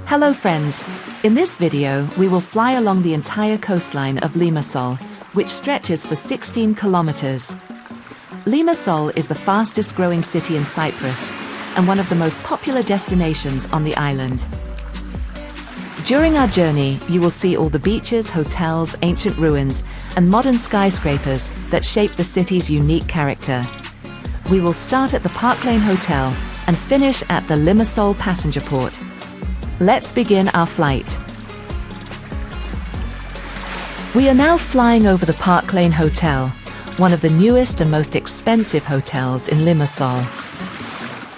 Hello friends, in this video we will fly along the entire coastline of Limassol, which stretches for 16 kilometers. Limassol is the fastest growing city in Cyprus and one of the most popular destinations on the island. During our journey, you will see all the beaches, hotels, ancient ruins, and modern skyscrapers that shape the city's unique character. We will start at the Parklane Hotel and finish at the Limassol passenger port. Let's begin our flight. We are now flying over the Parklane Hotel, one of the newest and most expensive hotels in Limassol.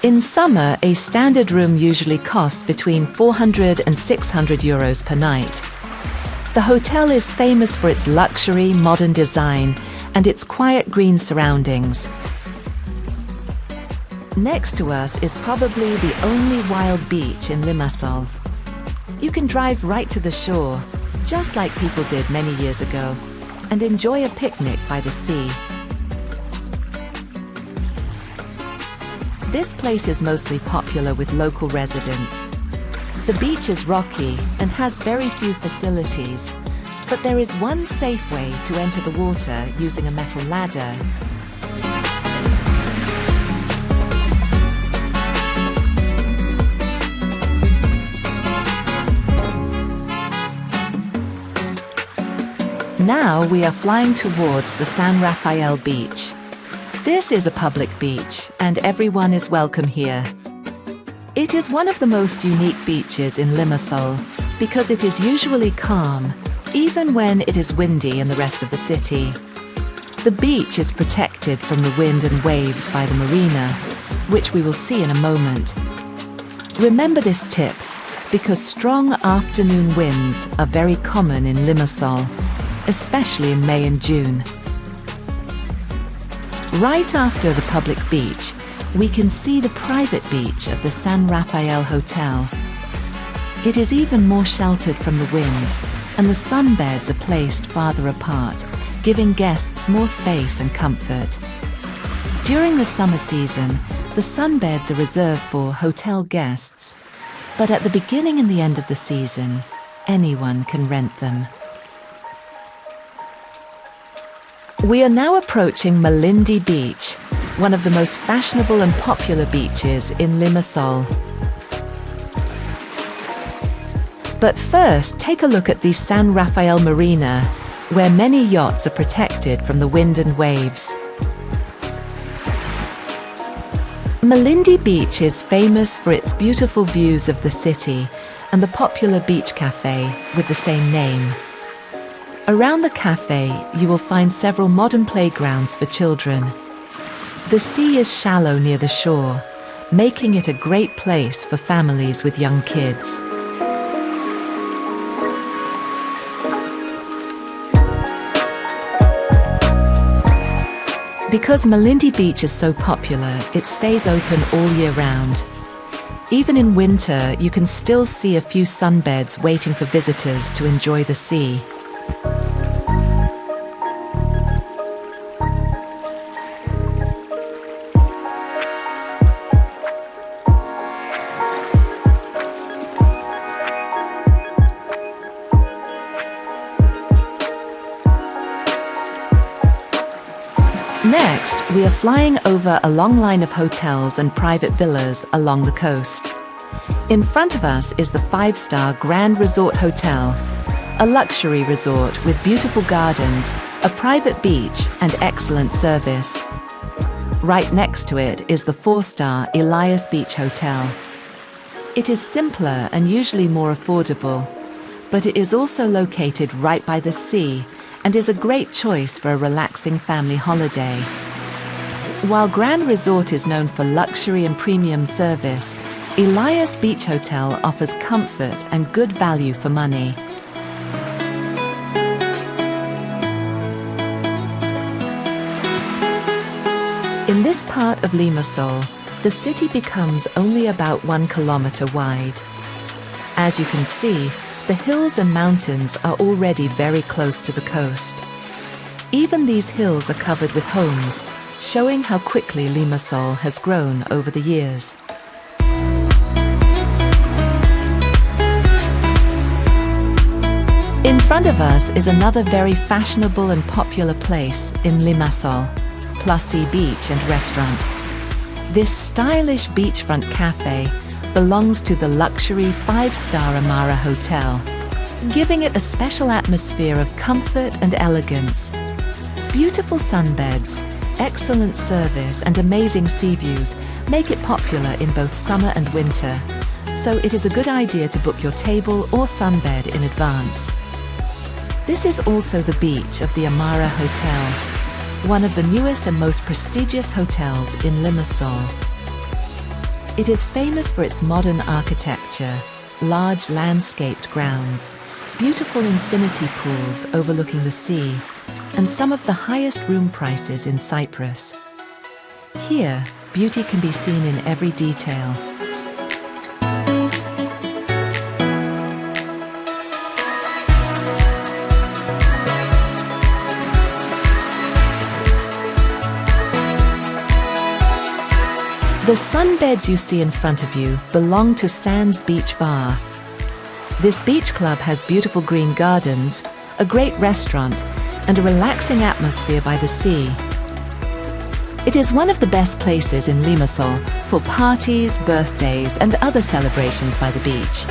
In summer, a standard room usually costs between 400 and 600 euros per night. The hotel is famous for its luxury, modern design and its quiet green surroundings. Next to us is probably the only wild beach in Limassol. You can drive right to the shore, just like people did many years ago, and enjoy a picnic by the sea. This place is mostly popular with local residents. The beach is rocky and has very few facilities, but there is one safe way to enter the water using a metal ladder. Now we are flying towards the San Raphael Beach. This is a public beach, and everyone is welcome here. It is one of the most unique beaches in Limassol because it is usually calm, even when it is windy in the rest of the city. The beach is protected from the wind and waves by the marina, which we will see in a moment. Remember this tip, because strong afternoon winds are very common in Limassol, especially in May and June. Right after the public beach, we can see the private beach of the San Raphael Hotel. It is even more sheltered from the wind, and the sunbeds are placed farther apart, giving guests more space and comfort. During the summer season, the sunbeds are reserved for hotel guests, but at the beginning and the end of the season, anyone can rent them. We are now approaching Malindi Beach, one of the most fashionable and popular beaches in Limassol. But first, take a look at the San Raphael Marina, where many yachts are protected from the wind and waves. Malindi Beach is famous for its beautiful views of the city and the popular beach cafe with the same name. Around the cafe, you will find several modern playgrounds for children. The sea is shallow near the shore, making it a great place for families with young kids. Because Malindi Beach is so popular, it stays open all year round. Even in winter, you can still see a few sunbeds waiting for visitors to enjoy the sea. Next, we are flying over a long line of hotels and private villas along the coast. In front of us is the 5-star Grandresort Hotel, a luxury resort with beautiful gardens, a private beach, and excellent service. Right next to it is the 4-star Elias Beach Hotel. It is simpler and usually more affordable, but it is also located right by the sea and is a great choice for a relaxing family holiday. While Grandresort is known for luxury and premium service, Elias Beach Hotel offers comfort and good value for money. In this part of Limassol, the city becomes only about 1 kilometer wide. As you can see, the hills and mountains are already very close to the coast. Even these hills are covered with homes, showing how quickly Limassol has grown over the years. In front of us is another very fashionable and popular place in Limassol, PlusSea Beach and Restaurant. This stylish beachfront cafe belongs to the luxury 5-star Amara Hotel, giving it a special atmosphere of comfort and elegance. Beautiful sunbeds, excellent service and amazing sea views make it popular in both summer and winter, so it is a good idea to book your table or sunbed in advance. This is also the beach of the Amara Hotel, one of the newest and most prestigious hotels in Limassol. It is famous for its modern architecture, large landscaped grounds, beautiful infinity pools overlooking the sea, and some of the highest room prices in Cyprus. Here, beauty can be seen in every detail. The sunbeds you see in front of you belong to Sands Beach Bar. This beach club has beautiful green gardens, a great restaurant, and a relaxing atmosphere by the sea. It is one of the best places in Limassol for parties, birthdays, and other celebrations by the beach.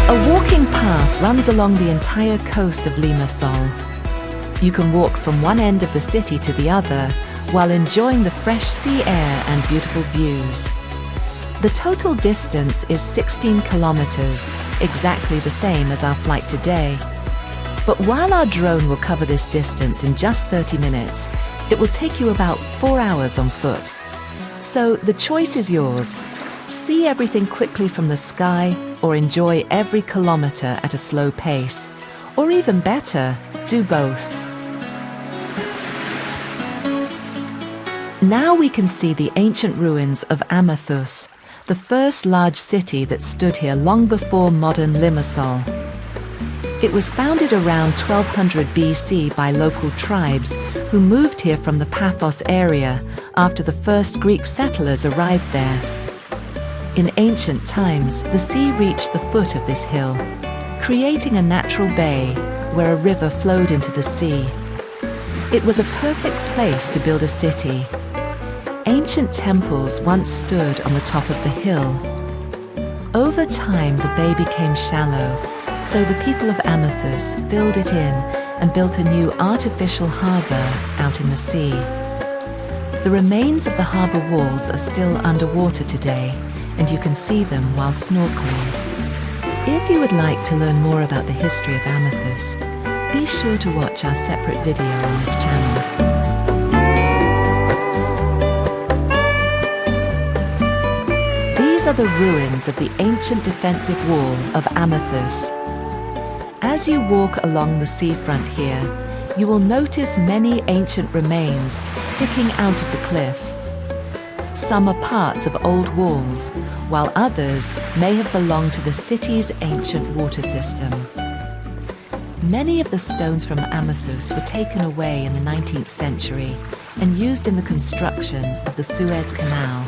A walking path runs along the entire coast of Limassol. You can walk from one end of the city to the other while enjoying the fresh sea air and beautiful views. The total distance is 16 kilometers, exactly the same as our flight today. But while our drone will cover this distance in just 30 minutes, it will take you about 4 hours on foot. So the choice is yours. See everything quickly from the sky, or enjoy every kilometer at a slow pace. Or even better, do both. Now we can see the ancient ruins of Amathus, the first large city that stood here long before modern Limassol. It was founded around 1200 BC by local tribes who moved here from the Paphos area after the first Greek settlers arrived there. In ancient times, the sea reached the foot of this hill, creating a natural bay where a river flowed into the sea. It was a perfect place to build a city. Ancient temples once stood on the top of the hill. Over time, the bay became shallow, so the people of Amathus filled it in and built a new artificial harbour out in the sea. The remains of the harbour walls are still underwater today, and you can see them while snorkeling. If you would like to learn more about the history of Amathus, be sure to watch our separate video on this channel. These are the ruins of the ancient defensive wall of Amathus. As you walk along the seafront here, you will notice many ancient remains sticking out of the cliff. Some are parts of old walls, while others may have belonged to the city's ancient water system. Many of the stones from Amathus were taken away in the 19th century and used in the construction of the Suez Canal.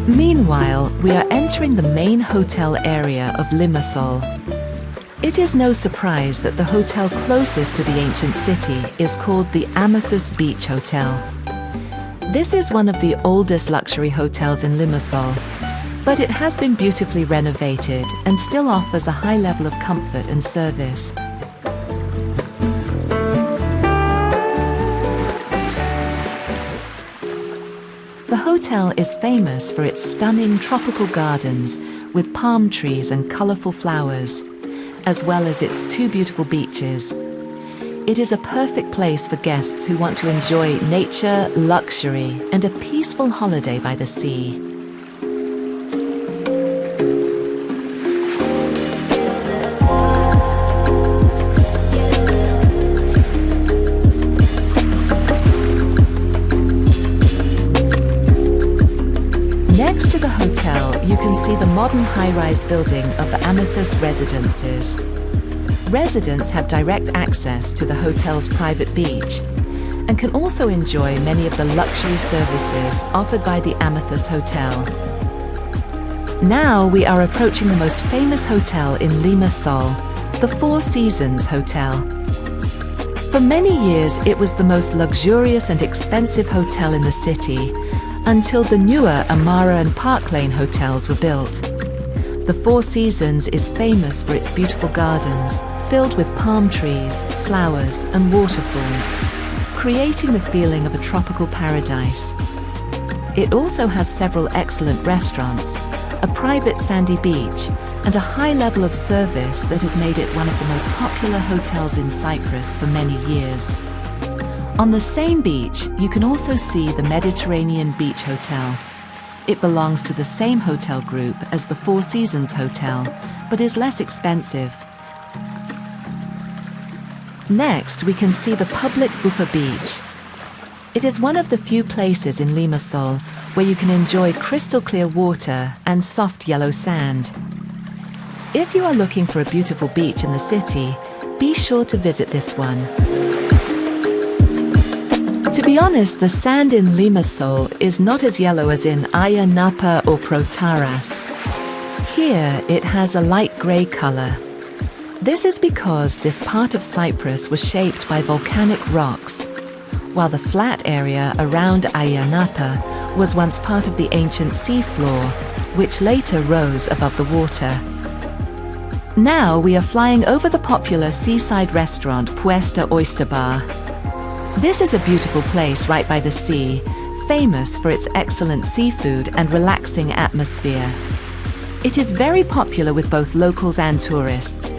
Meanwhile, we are entering the main hotel area of Limassol. It is no surprise that the hotel closest to the ancient city is called the Amathus Beach Hotel. This is one of the oldest luxury hotels in Limassol, but it has been beautifully renovated and still offers a high level of comfort and service. The hotel is famous for its stunning tropical gardens with palm trees and colourful flowers, as well as its 2 beautiful beaches. It is a perfect place for guests who want to enjoy nature, luxury, and a peaceful holiday by the sea. you can see the modern high-rise building of the Amathus Residences. Residents have direct access to the hotel's private beach and can also enjoy many of the luxury services offered by the Amathus Hotel. Now we are approaching the most famous hotel in Limassol, the Four Seasons Hotel. For many years, it was the most luxurious and expensive hotel in the city, until the newer Amara and Parklane hotels were built. The Four Seasons is famous for its beautiful gardens, filled with palm trees, flowers, and waterfalls, creating the feeling of a tropical paradise. It also has several excellent restaurants, a private sandy beach, and a high level of service that has made it one of the most popular hotels in Cyprus for many years. On the same beach, you can also see the Mediterranean Beach Hotel. It belongs to the same hotel group as the Four Seasons Hotel, but is less expensive. Next, we can see the public Vouppa Beach. It is one of the few places in Limassol where you can enjoy crystal clear water and soft yellow sand. If you are looking for a beautiful beach in the city, be sure to visit this one. To be honest, the sand in Limassol is not as yellow as in Aya Napa or Protaras. Here, it has a light grey colour. This is because this part of Cyprus was shaped by volcanic rocks, while the flat area around Aya Napa was once part of the ancient seafloor, which later rose above the water. Now we are flying over the popular seaside restaurant Puesta Oyster Bar. This is a beautiful place right by the sea, famous for its excellent seafood and relaxing atmosphere. It is very popular with both locals and tourists.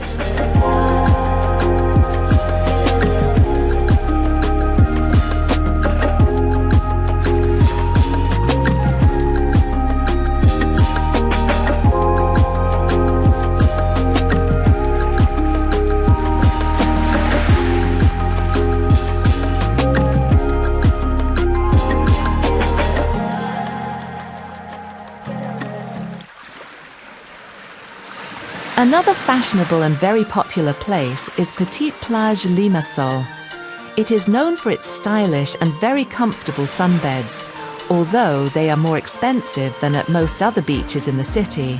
Another fashionable and very popular place is Petite Plage Limassol. It is known for its stylish and very comfortable sunbeds, although they are more expensive than at most other beaches in the city.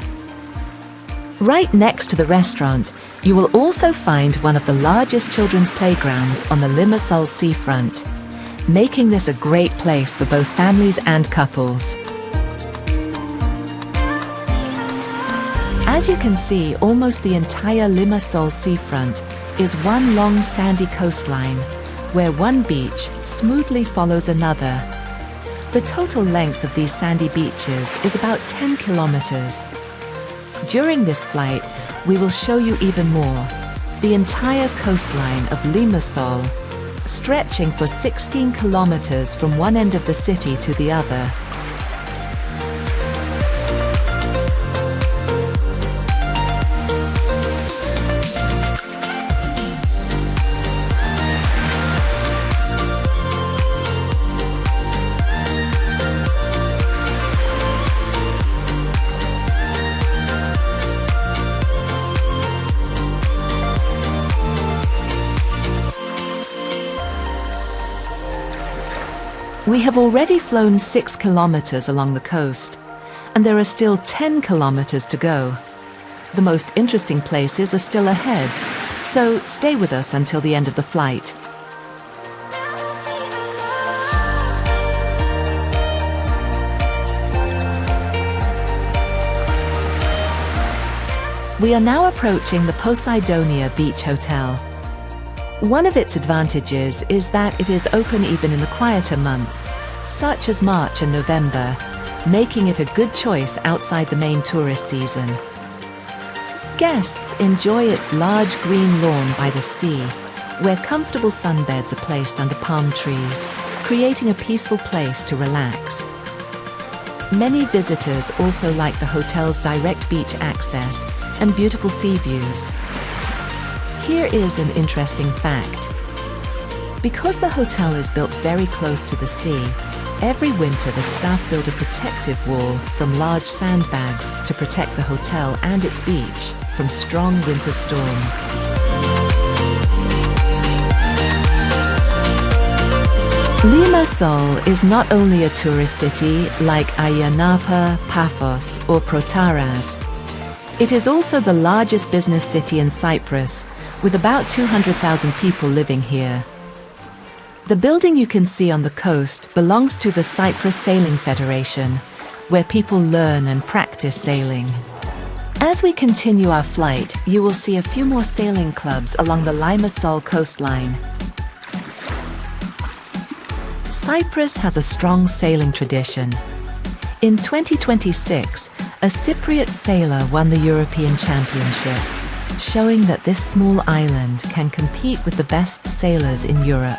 Right next to the restaurant, you will also find one of the largest children's playgrounds on the Limassol seafront, making this a great place for both families and couples. As you can see, almost the entire Limassol seafront is one long sandy coastline, where one beach smoothly follows another. The total length of these sandy beaches is about 10 kilometers. During this flight, we will show you even more, the entire coastline of Limassol, stretching for 16 kilometers from one end of the city to the other. We have already flown 6 kilometers along the coast, and there are still 10 kilometers to go. The most interesting places are still ahead, so stay with us until the end of the flight. We are now approaching the Poseidonia Beach Hotel. One of its advantages is that it is open even in the quieter months, such as March and November, making it a good choice outside the main tourist season. Guests enjoy its large green lawn by the sea, where comfortable sunbeds are placed under palm trees, creating a peaceful place to relax. Many visitors also like the hotel's direct beach access and beautiful sea views. Here is an interesting fact. Because the hotel is built very close to the sea, Every winter, the staff build a protective wall from large sandbags to protect the hotel and its beach from strong winter storms. Limassol is not only a tourist city like Ayia Napa, Paphos or Protaras. It is also the largest business city in Cyprus, with about 200,000 people living here. The building you can see on the coast belongs to the Cyprus Sailing Federation, where people learn and practice sailing. As we continue our flight, you will see a few more sailing clubs along the Limassol coastline. Cyprus has a strong sailing tradition. In 2026, a Cypriot sailor won the European Championship, showing that this small island can compete with the best sailors in Europe.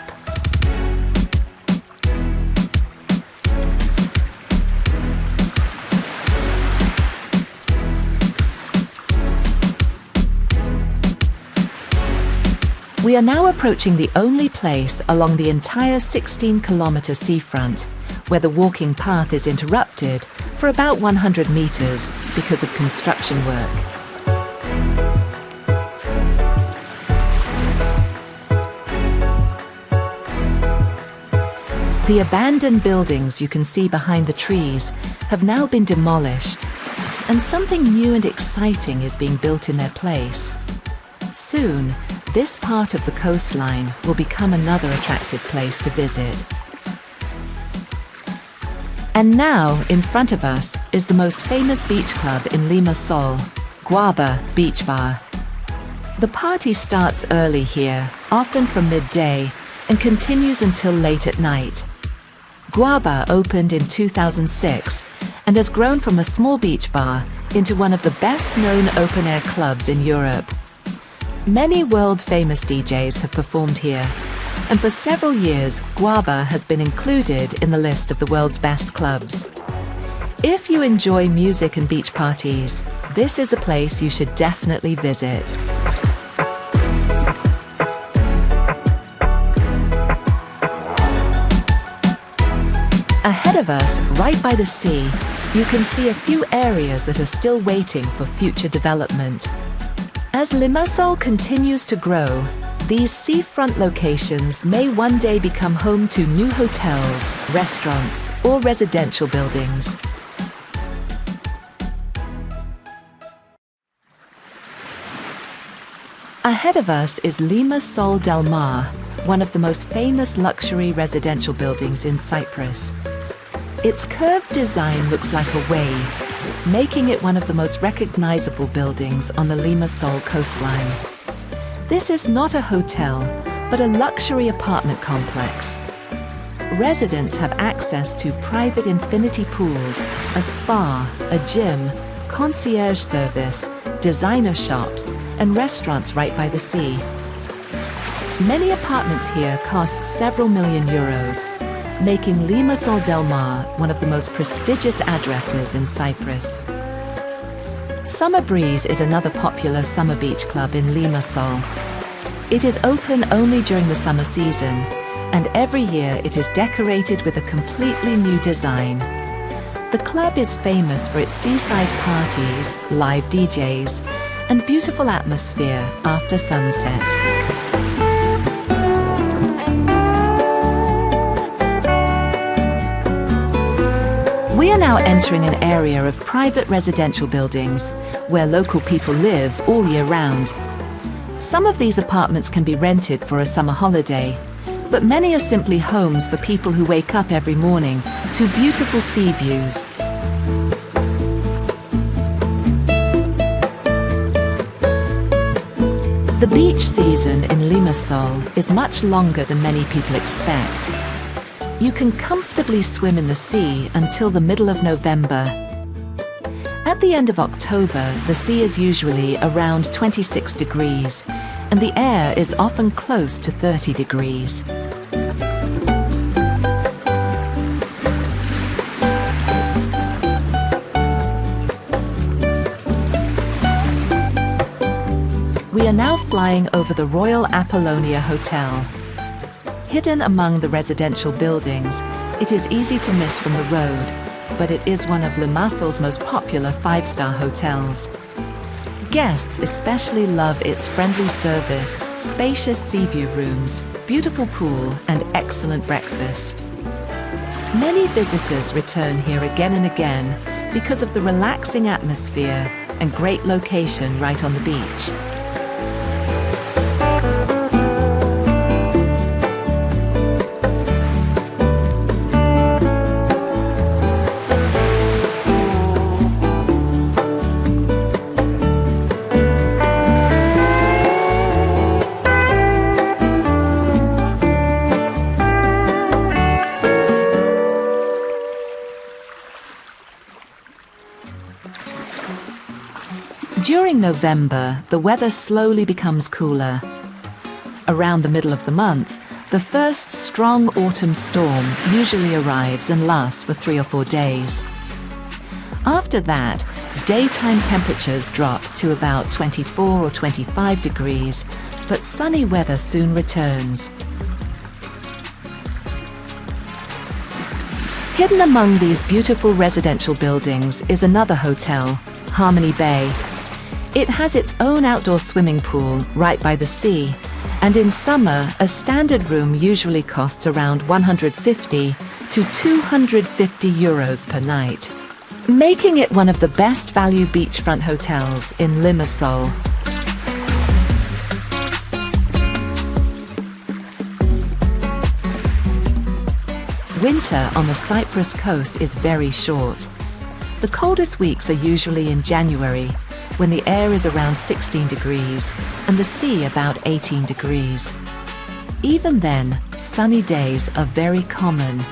We are now approaching the only place along the entire 16-kilometre seafront where the walking path is interrupted for about 100 metres because of construction work. The abandoned buildings you can see behind the trees have now been demolished, and something new and exciting is being built in their place. Soon, this part of the coastline will become another attractive place to visit. And now, in front of us, is the most famous beach club in Limassol, Vouppa Beach Bar. The party starts early here, often from midday, and continues until late at night. Vouppa opened in 2006 and has grown from a small beach bar into one of the best-known open-air clubs in Europe. Many world-famous DJs have performed here, and for several years, Vouppa has been included in the list of the world's best clubs. If you enjoy music and beach parties, this is a place you should definitely visit. Ahead of us, right by the sea, you can see a few areas that are still waiting for future development. As Limassol continues to grow, these seafront locations may one day become home to new hotels, restaurants, or residential buildings. Ahead of us is Limassol Del Mar, one of the most famous luxury residential buildings in Cyprus. Its curved design looks like a wave, making it one of the most recognizable buildings on the Limassol coastline. This is not a hotel, but a luxury apartment complex. Residents have access to private infinity pools, a spa, a gym, concierge service, designer shops, and restaurants right by the sea. Many apartments here cost several million euros, making Limassol Del Mar one of the most prestigious addresses in Cyprus. Summer Breeze is another popular summer beach club in Limassol. It is open only during the summer season, and every year it is decorated with a completely new design. The club is famous for its seaside parties, live DJs, and beautiful atmosphere after sunset. We are now entering an area of private residential buildings where local people live all year round. Some of these apartments can be rented for a summer holiday, but many are simply homes for people who wake up every morning to beautiful sea views. The beach season in Limassol is much longer than many people expect. You can comfortably swim in the sea until the middle of November. At the end of October, the sea is usually around 26 degrees, and the air is often close to 30 degrees. We are now flying over the Royal Apollonia Hotel. Hidden among the residential buildings, it is easy to miss from the road, but it is one of Limassol's most popular five-star hotels. Guests especially love its friendly service, spacious sea view rooms, beautiful pool, and excellent breakfast. Many visitors return here again and again because of the relaxing atmosphere and great location right on the beach. During November, the weather slowly becomes cooler. Around the middle of the month, the first strong autumn storm usually arrives and lasts for 3 or 4 days. After that, daytime temperatures drop to about 24 or 25 degrees, but sunny weather soon returns. Hidden among these beautiful residential buildings is another hotel, Harmony Bay. It has its own outdoor swimming pool right by the sea, and in summer, a standard room usually costs around 150 to 250 euros per night, making it one of the best value beachfront hotels in Limassol. Winter on the Cyprus coast is very short. The coldest weeks are usually in January, when the air is around 16 degrees and the sea about 18 degrees. Even then, sunny days are very common.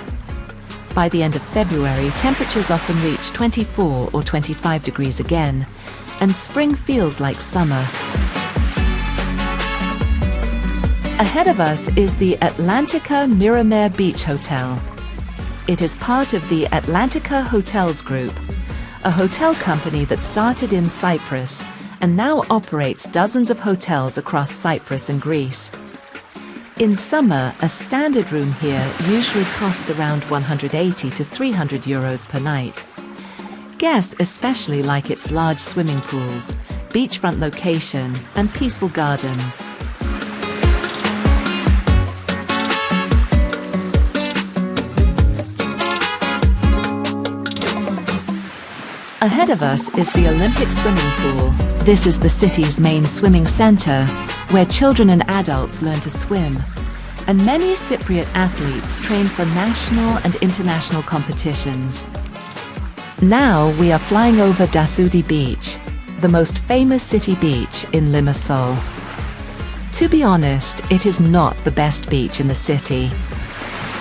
By the end of February, temperatures often reach 24 or 25 degrees again, and spring feels like summer. Ahead of us is the Atlantica Miramare Beach Hotel. It is part of the Atlantica Hotels Group, a hotel company that started in Cyprus and now operates dozens of hotels across Cyprus and Greece. In summer, a standard room here usually costs around 180 to 300 euros per night. Guests especially like its large swimming pools, beachfront location, and peaceful gardens. Ahead of us is the Olympic swimming pool. This is the city's main swimming center, where children and adults learn to swim. And many Cypriot athletes train for national and international competitions. Now we are flying over Dasudi Beach, the most famous city beach in Limassol. To be honest, it is not the best beach in the city.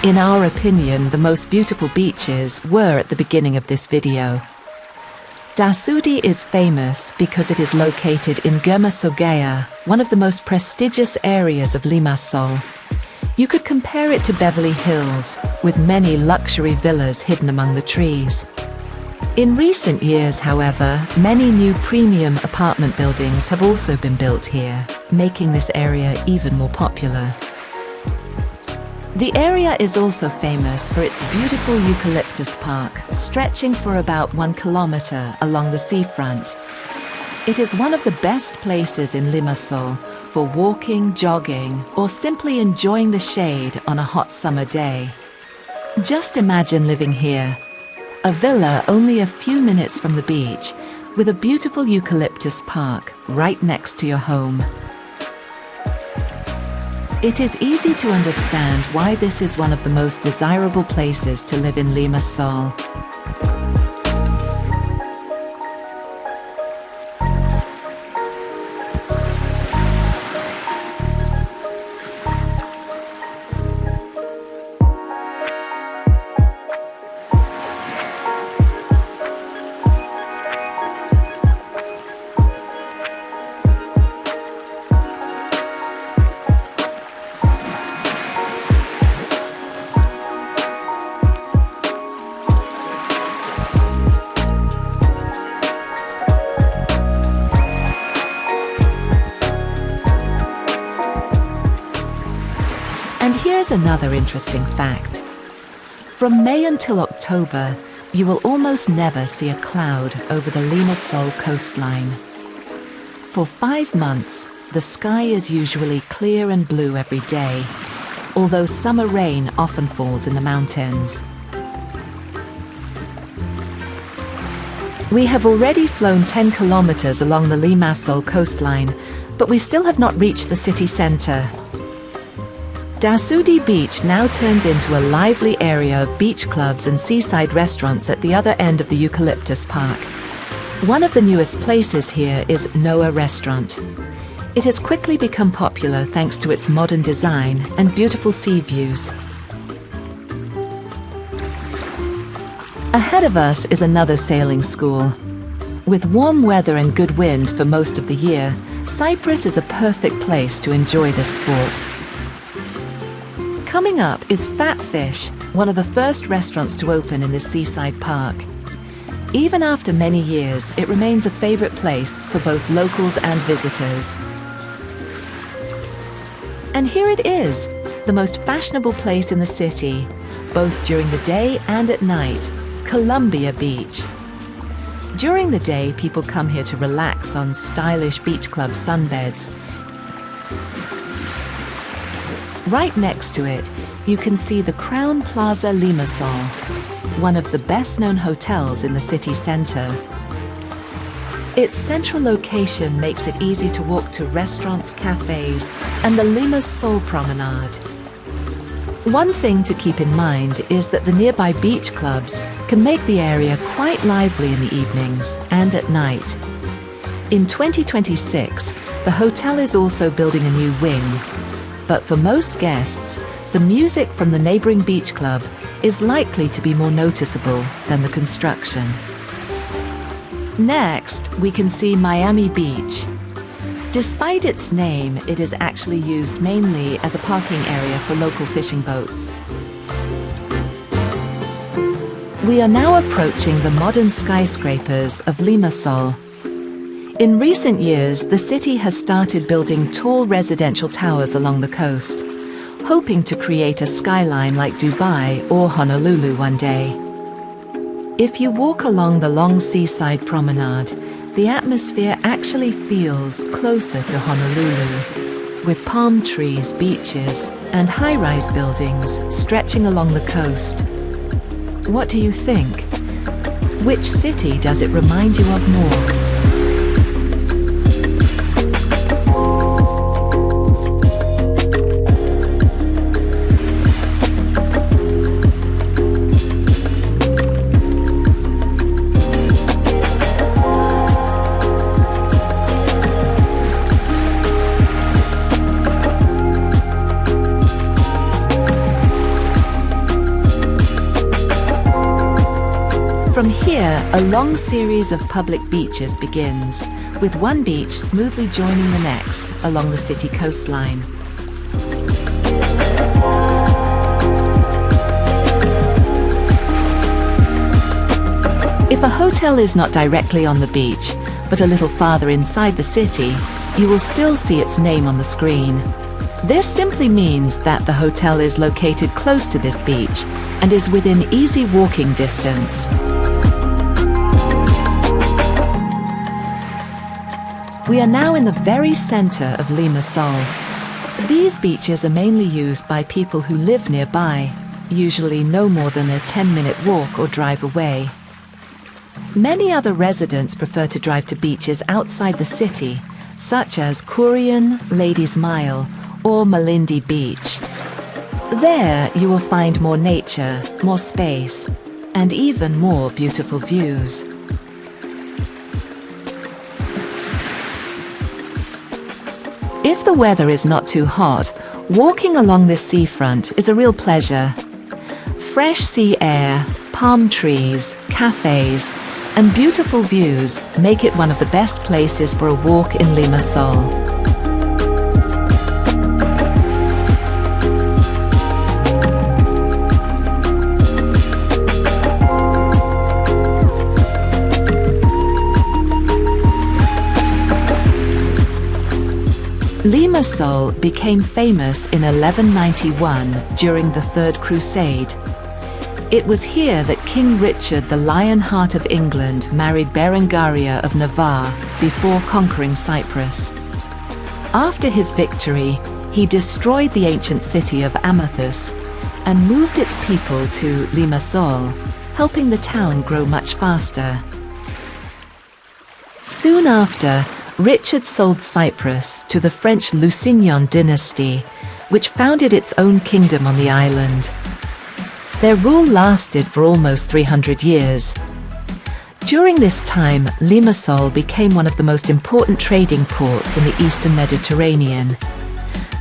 In our opinion, the most beautiful beaches were at the beginning of this video. Dasudi is famous because it is located in Germasogea, one of the most prestigious areas of Limassol. You could compare it to Beverly Hills, with many luxury villas hidden among the trees. In recent years, however, many new premium apartment buildings have also been built here, making this area even more popular. The area is also famous for its beautiful eucalyptus park, stretching for about 1 kilometer along the seafront. It is one of the best places in Limassol for walking, jogging, or simply enjoying the shade on a hot summer day. Just imagine living here. A villa only a few minutes from the beach, with a beautiful eucalyptus park right next to your home. It is easy to understand why this is one of the most desirable places to live in Limassol. Here's another interesting fact. From May until October, you will almost never see a cloud over the Limassol coastline. For 5 months, the sky is usually clear and blue every day, although summer rain often falls in the mountains. We have already flown 10 kilometers along the Limassol coastline, but we still have not reached the city center. Malindi Beach now turns into a lively area of beach clubs and seaside restaurants at the other end of the Eucalyptus Park. One of the newest places here is NOA Restaurant. It has quickly become popular thanks to its modern design and beautiful sea views. Ahead of us is another sailing school. With warm weather and good wind for most of the year, Cyprus is a perfect place to enjoy this sport. Coming up is Fat Fish, one of the first restaurants to open in this seaside park. Even after many years, it remains a favorite place for both locals and visitors. And here it is, the most fashionable place in the city, both during the day and at night, Columbia Beach. During the day, people come here to relax on stylish beach club sunbeds. Right next to it, you can see the Crown Plaza Limassol, one of the best-known hotels in the city centre. Its central location makes it easy to walk to restaurants, cafes, and the Limassol Promenade. One thing to keep in mind is that the nearby beach clubs can make the area quite lively in the evenings and at night. In 2026, the hotel is also building a new wing. But for most guests, the music from the neighbouring beach club is likely to be more noticeable than the construction. Next, we can see Miami Beach. Despite its name, it is actually used mainly as a parking area for local fishing boats. We are now approaching the modern skyscrapers of Limassol. In recent years, the city has started building tall residential towers along the coast, hoping to create a skyline like Dubai or Honolulu one day. If you walk along the long seaside promenade, the atmosphere actually feels closer to Honolulu, with palm trees, beaches, and high-rise buildings stretching along the coast. What do you think? Which city does it remind you of more? From here, a long series of public beaches begins, with one beach smoothly joining the next along the city coastline. If a hotel is not directly on the beach, but a little farther inside the city, you will still see its name on the screen. This simply means that the hotel is located close to this beach and is within easy walking distance. We are now in the very center of Limassol. These beaches are mainly used by people who live nearby, usually no more than a 10-minute walk or drive away. Many other residents prefer to drive to beaches outside the city, such as Kourion, Ladies Mile, or Malindi Beach. There you will find more nature, more space, and even more beautiful views. If the weather is not too hot, walking along this seafront is a real pleasure. Fresh sea air, palm trees, cafes, and beautiful views make it one of the best places for a walk in Limassol. Limassol became famous in 1191 during the Third Crusade. It was here that King Richard the Lionheart of England married Berengaria of Navarre before conquering Cyprus. After his victory, he destroyed the ancient city of Amathus and moved its people to Limassol, helping the town grow much faster. Soon after, Richard sold Cyprus to the French Lusignan dynasty, which founded its own kingdom on the island. Their rule lasted for almost 300 years. During this time, Limassol became one of the most important trading ports in the Eastern Mediterranean.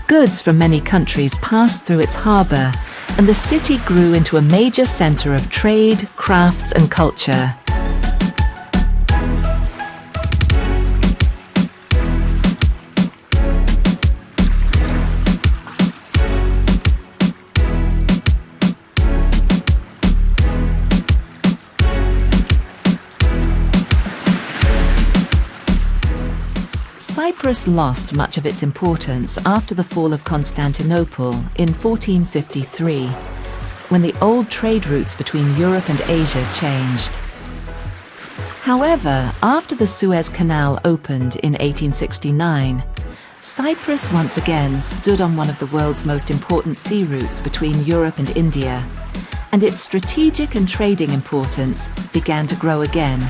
Goods from many countries passed through its harbour, and the city grew into a major centre of trade, crafts and culture. Cyprus lost much of its importance after the fall of Constantinople in 1453, when the old trade routes between Europe and Asia changed. However, after the Suez Canal opened in 1869, Cyprus once again stood on one of the world's most important sea routes between Europe and India, and its strategic and trading importance began to grow again.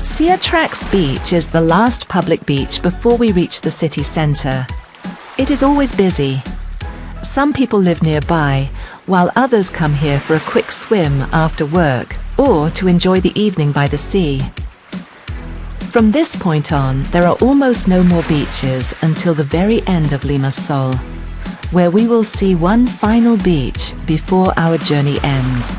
Cyprus Beach is the last public beach before we reach the city centre. It is always busy. Some people live nearby, while others come here for a quick swim after work or to enjoy the evening by the sea. From this point on, there are almost no more beaches until the very end of Limassol, where we will see one final beach before our journey ends.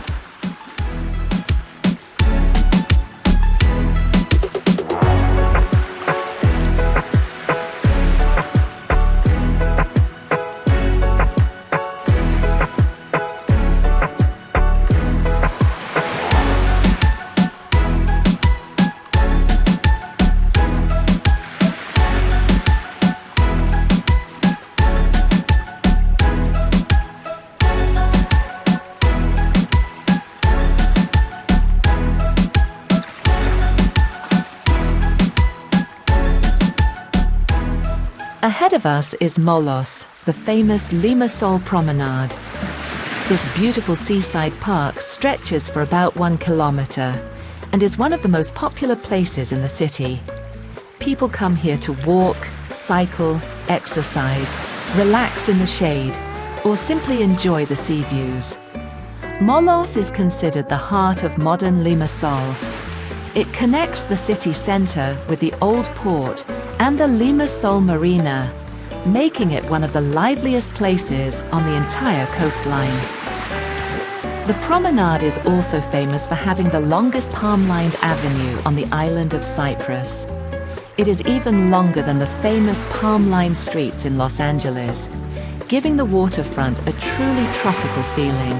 Ahead of us is Molos, the famous Limassol Promenade. This beautiful seaside park stretches for about 1 kilometre and is one of the most popular places in the city. People come here to walk, cycle, exercise, relax in the shade, or simply enjoy the sea views. Molos is considered the heart of modern Limassol. It connects the city centre with the old port and the Limassol Marina, making it one of the liveliest places on the entire coastline. The promenade is also famous for having the longest palm-lined avenue on the island of Cyprus. It is even longer than the famous palm-lined streets in Los Angeles, giving the waterfront a truly tropical feeling.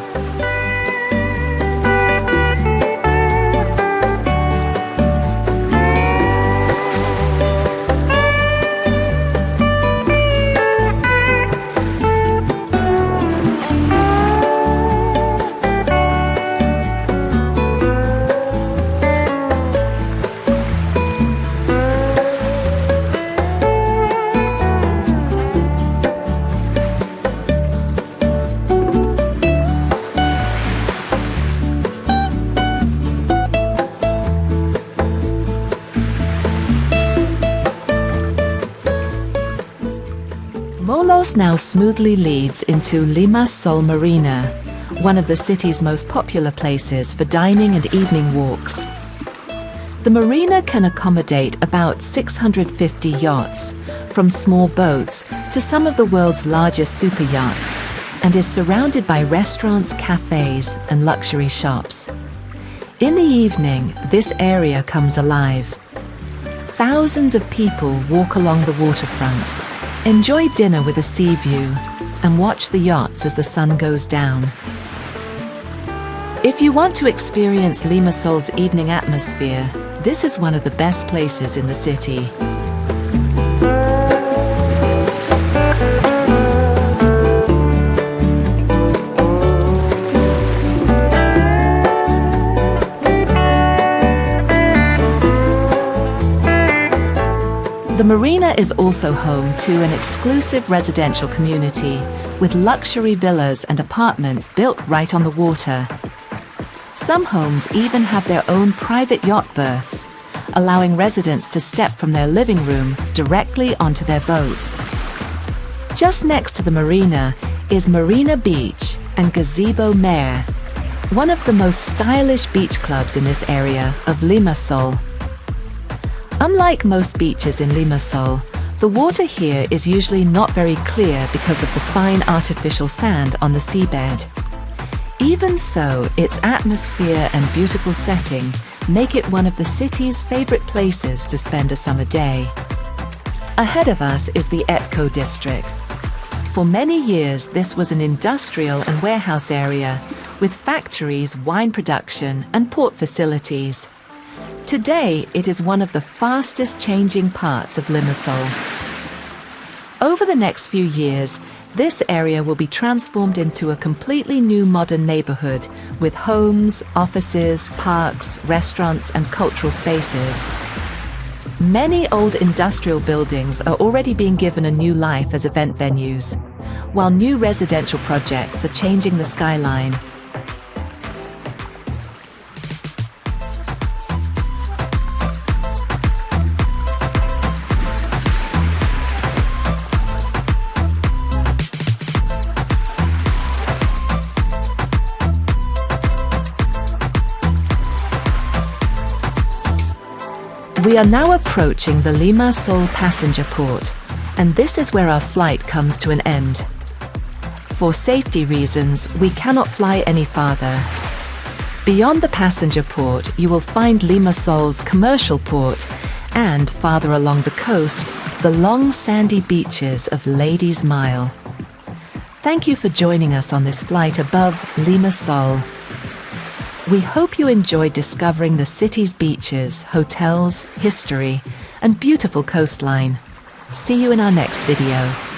Molos now smoothly leads into Limassol Marina, one of the city's most popular places for dining and evening walks. The marina can accommodate about 650 yachts, from small boats to some of the world's largest super yachts, and is surrounded by restaurants, cafes, and luxury shops. In the evening, this area comes alive. Thousands of people walk along the waterfront, enjoy dinner with a sea view, and watch the yachts as the sun goes down. If you want to experience Limassol's evening atmosphere, This is one of the best places in the city. The marina is also home to an exclusive residential community with luxury villas and apartments built right on the water. Some homes even have their own private yacht berths, allowing residents to step from their living room directly onto their boat. Just next to the marina is Marina Beach and Gazebo Mare, one of the most stylish beach clubs in this area of Limassol. Unlike most beaches in Limassol, the water here is usually not very clear because of the fine artificial sand on the seabed. Even so, its atmosphere and beautiful setting make it one of the city's favorite places to spend a summer day. Ahead of us is the Etco district. For many years, this was an industrial and warehouse area with factories, wine production, and port facilities. Today, it is one of the fastest changing parts of Limassol. Over the next few years, this area will be transformed into a completely new modern neighborhood with homes, offices, parks, restaurants, and cultural spaces. Many old industrial buildings are already being given a new life as event venues, while new residential projects are changing the skyline. We are now approaching the Limassol passenger port, and this is where our flight comes to an end. For safety reasons, we cannot fly any farther. Beyond the passenger port, you will find Limassol's commercial port, and farther along the coast, the long sandy beaches of Ladies' Mile. Thank you for joining us on this flight above Limassol. We hope you enjoyed discovering the city's beaches, hotels, history, and beautiful coastline. See you in our next video.